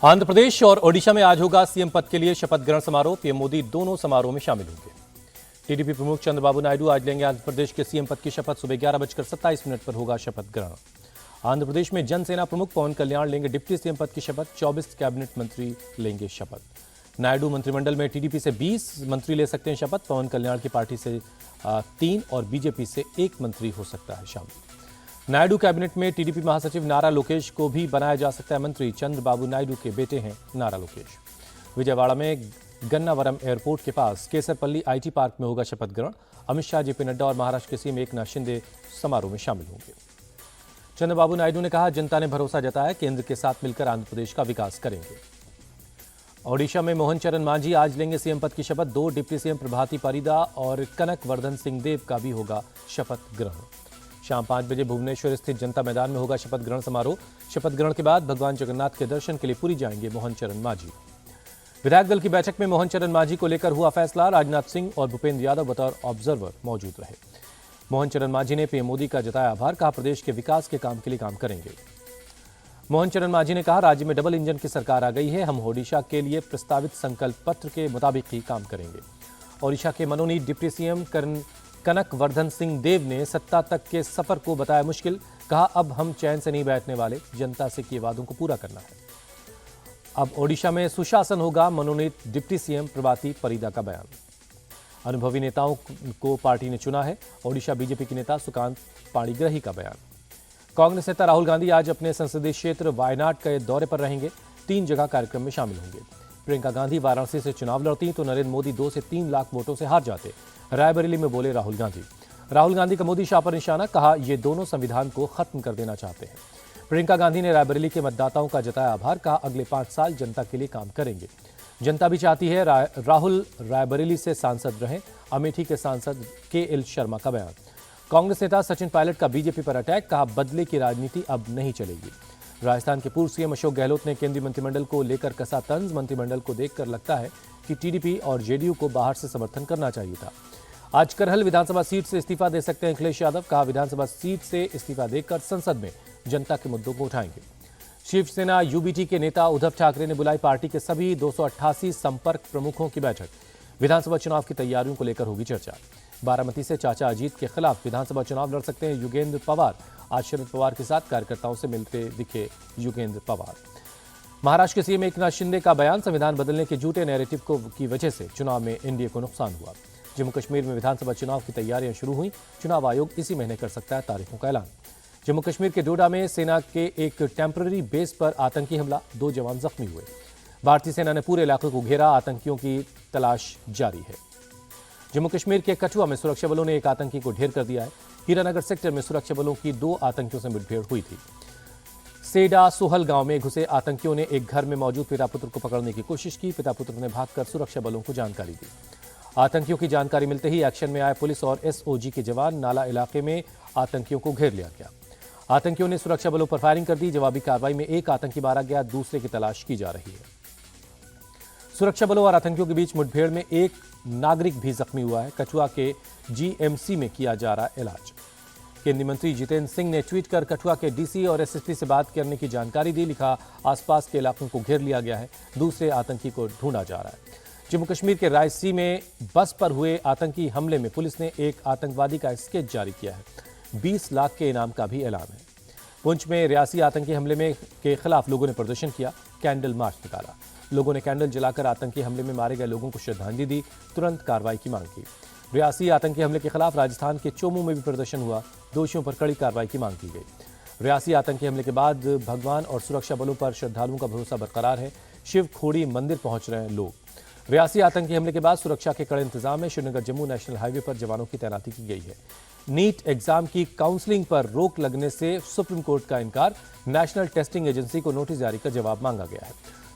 आंध्र प्रदेश और ओडिशा में आज होगा सीएम पद के लिए शपथ ग्रहण समारोह। पीएम मोदी दोनों समारोह में शामिल होंगे। टीडीपी प्रमुख चंद्रबाबू नायडू आज लेंगे आंध्र प्रदेश के सीएम पद की शपथ। सुबह 11:27 पर होगा शपथ ग्रहण। आंध्र प्रदेश में जनसेना प्रमुख पवन कल्याण लेंगे डिप्टी सीएम पद की शपथ। 24 कैबिनेट मंत्री लेंगे शपथ। नायडू मंत्रिमंडल में टीडीपी से 20 मंत्री ले सकते हैं शपथ। पवन कल्याण की पार्टी से 3 और बीजेपी से 1 मंत्री हो सकता है शामिल। नायडू कैबिनेट में टीडीपी महासचिव नारा लोकेश को भी बनाया जा सकता है मंत्री। चंद्रबाबू नायडू के बेटे हैं नारा लोकेश। विजयवाड़ा में गन्नावरम एयरपोर्ट के पास केसरपल्ली आईटी पार्क में होगा शपथ ग्रहण। अमित शाह, जेपी नड्डा और महाराष्ट्र के सीएम एकनाथ शिंदे समारोह में शामिल होंगे। चंद्रबाबू नायडू ने कहा, जनता ने भरोसा जताया, केंद्र के साथ मिलकर आंध्र प्रदेश का विकास करेंगे। ओडिशा में मोहन चरण मांझी आज लेंगे सीएम पद की शपथ। 2 डिप्टी सीएम प्रभाती परिदा और कनक वर्धन सिंह देव का भी होगा शपथ ग्रहण। शाम 5 बजे भुवनेश्वर स्थित जनता मैदान में होगा शपथ ग्रहण समारोह। शपथ ग्रहण के बाद भगवान जगन्नाथ के दर्शन के लिए पुरी जाएंगे मोहन चरण मांझी। विधायक दल की बैठक में मोहन चरण मांझी को लेकर हुआ फैसला। राजनाथ सिंह और भूपेंद्र यादव बतौर ऑब्जर्वर मौजूद रहे। मोहन चरण मांझी ने पीएम मोदी का जताया आभार। कहा, प्रदेश के विकास के काम के लिए काम करेंगे। मोहन चरण मांझी ने कहा, राज्य में डबल इंजन की सरकार आ गई है। हम ओडिशा के लिए प्रस्तावित संकल्प पत्र के मुताबिक ही काम करेंगे। ओडिशा के मनोनीत डिप्टी सीएम कनक वर्धन सिंह देव ने सत्ता तक के सफर को बताया मुश्किल। कहा, अब हम चैन से नहीं बैठने वाले, जनता से किए वादों को पूरा करना है। अब ओडिशा में सुशासन होगा, मनोनीत डिप्टी सीएम प्रभाती परिदा का बयान। अनुभवी नेताओं को पार्टी ने चुना है, ओडिशा बीजेपी के नेता सुकांत पाणिग्राही का बयान। कांग्रेस नेता राहुल गांधी आज अपने संसदीय क्षेत्र वायनाड के दौरे पर रहेंगे। 3 जगह कार्यक्रम में शामिल होंगे। प्रियंका गांधी वाराणसी से चुनाव लड़ती तो नरेंद्र मोदी 2 से 3 लाख वोटों से हार जाते, रायबरेली में बोले राहुल गांधी। राहुल गांधी का मोदी शाह पर निशाना। कहा, ये दोनों संविधान को खत्म कर देना चाहते हैं। प्रियंका गांधी ने रायबरेली के मतदाताओं का जताया आभार। कहा, अगले 5 साल जनता के लिए काम करेंगे। जनता भी चाहती है राहुल रायबरेली से सांसद रहें। अमेठी के सांसद KL शर्मा का बयान। कांग्रेस नेता सचिन पायलट का बीजेपी पर अटैक। कहा, बदले की राजनीति अब नहीं चलेगी। राजस्थान के पूर्व सीएम अशोक गहलोत ने केंद्रीय मंत्रिमंडल को लेकर कसा तंज। मंत्रिमंडल को देखकर लगता है कि टीडीपी और जेडीयू को बाहर से समर्थन करना चाहिए था। आज करहल विधानसभा सीट से इस्तीफा दे सकते हैं अखिलेश यादव। कहा, विधानसभा सीट से इस्तीफा देकर संसद में जनता के मुद्दों को उठाएंगे। शिवसेना यूबीटी के नेता उद्धव ठाकरे ने बुलाई पार्टी के सभी 288 संपर्क प्रमुखों की बैठक। विधानसभा चुनाव की तैयारियों को लेकर होगी चर्चा। बारामती से चाचा अजीत के खिलाफ विधानसभा चुनाव लड़ सकते हैं युगेंद्र पवार। आज शरद पवार के साथ कार्यकर्ताओं से मिलते दिखे युगेंद्र पवार। महाराष्ट्र के सीएम एकनाथ शिंदे का बयान। संविधान बदलने के झूठे नैरेटिव की वजह से चुनाव में एनडीए को नुकसान हुआ। जम्मू कश्मीर में विधानसभा चुनाव की तैयारियां शुरू हुई। चुनाव आयोग इसी महीने कर सकता है तारीखों का ऐलान। जम्मू कश्मीर के डोडा में सेना के एक टेम्पररी बेस पर आतंकी हमला, 2 जवान जख्मी हुए। भारतीय सेना ने पूरे इलाके को घेरा। आतंकियों की तलाश जारी है। जम्मू कश्मीर के कठुआ में सुरक्षा बलों ने एक आतंकी को ढेर कर दिया है। हीरानगर सेक्टर में सुरक्षा बलों की 2 आतंकियों से मुठभेड़ हुई थी। सेडा सोहल गांव में घुसे आतंकियों ने एक घर में मौजूद पिता पुत्र को पकड़ने की कोशिश की। पिता पुत्र ने भागकर सुरक्षा बलों को जानकारी दी। आतंकियों की जानकारी मिलते ही एक्शन में आए पुलिस और एसओजी के जवान। नाला इलाके में आतंकियों को घेर लिया गया। आतंकियों ने सुरक्षा बलों पर फायरिंग कर दी। जवाबी कार्रवाई में एक आतंकी मारा गया, दूसरे की तलाश की जा रही है। सुरक्षा बलों और आतंकियों के बीच मुठभेड़ में एक नागरिक भी जख्मी हुआ है। कठुआ के जीएमसी में किया जा रहा इलाज। केंद्रीय मंत्री जितेंद्र सिंह ने ट्वीट कर कठुआ के डीसी और एसएसपी से बात करने की जानकारी दी। लिखा, आसपास के इलाकों को घेर लिया गया है, दूसरे आतंकी को ढूंढा जा रहा है। जम्मू कश्मीर के रायसी में बस पर हुए आतंकी हमले में पुलिस ने एक आतंकवादी का स्केच जारी किया है। 20 लाख के इनाम का भी ऐलान है। पुंछ में रियासी आतंकी हमले के खिलाफ लोगों ने प्रदर्शन किया, कैंडल मार्च निकाला। लोगों ने कैंडल जलाकर आतंकी हमले में मारे गए लोगों को श्रद्धांजलि दी, तुरंत कार्रवाई की मांग की। रियासी आतंकी हमले के खिलाफ राजस्थान के चोमू में भी प्रदर्शन हुआ, दोषियों पर कड़ी कार्रवाई की मांग की गई। रियासी आतंकी हमले के बाद भगवान और सुरक्षा बलों पर श्रद्धालुओं का भरोसा बरकरार है। शिव खोड़ी मंदिर पहुंच रहे हैं लोग। रियासी आतंकी हमले के बाद सुरक्षा के कड़े इंतजाम है। श्रीनगर जम्मू नेशनल हाईवे पर जवानों की तैनाती की गई है। नीट एग्जाम की काउंसलिंग पर रोक लगने से सुप्रीम कोर्ट का इनकार। नेशनल टेस्टिंग एजेंसी को नोटिस जारी कर जवाब मांगा गया है।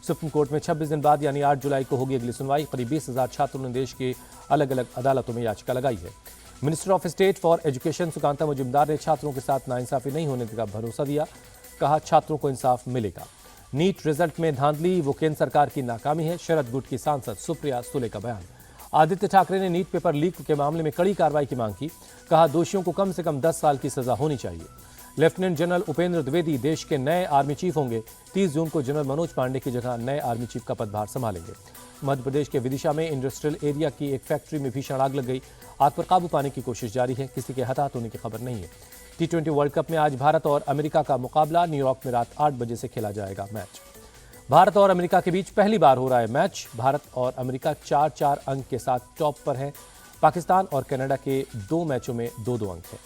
सुप्रीम कोर्ट में 26 दिन बाद यानी 8 जुलाई को होगी अगली सुनवाई। करीब 20,000 छात्रों ने देश की अलग अलग अदालतों में याचिका लगाई है। Minister of state for education Sukanta Majumdar ने छात्रों के साथ नाइंसाफी नहीं होने का भरोसा दिया। कहा, छात्रों को इंसाफ मिलेगा। नीट रिजल्ट में धांधली वो केंद्र सरकार की नाकामी है। शरद गुट की सांसद सुप्रिया सुले का बयान। आदित्य ठाकरे ने नीट पेपर लीक के मामले में कड़ी कार्रवाई की मांग की। कहा, दोषियों को कम से कम 10 साल की सजा होनी चाहिए। लेफ्टिनेंट जनरल उपेंद्र द्विवेदी देश के नए आर्मी चीफ होंगे। 30 जून को जनरल मनोज पांडे की जगह नए आर्मी चीफ का पदभार संभालेंगे। मध्य प्रदेश के विदिशा में इंडस्ट्रियल एरिया की एक फैक्ट्री में भीषण आग लग गई। आग पर काबू पाने की कोशिश जारी है, किसी के हताहत होने की खबर नहीं है। T20 वर्ल्ड कप में आज भारत और अमेरिका का मुकाबला। न्यूयॉर्क में रात 8 बजे से खेला जाएगा मैच। भारत और अमेरिका के बीच पहली बार हो रहा है मैच। भारत और अमेरिका 4-4 अंक के साथ टॉप पर हैं। पाकिस्तान और कनाडा के 2 मैचों में 2-2 अंक हैं।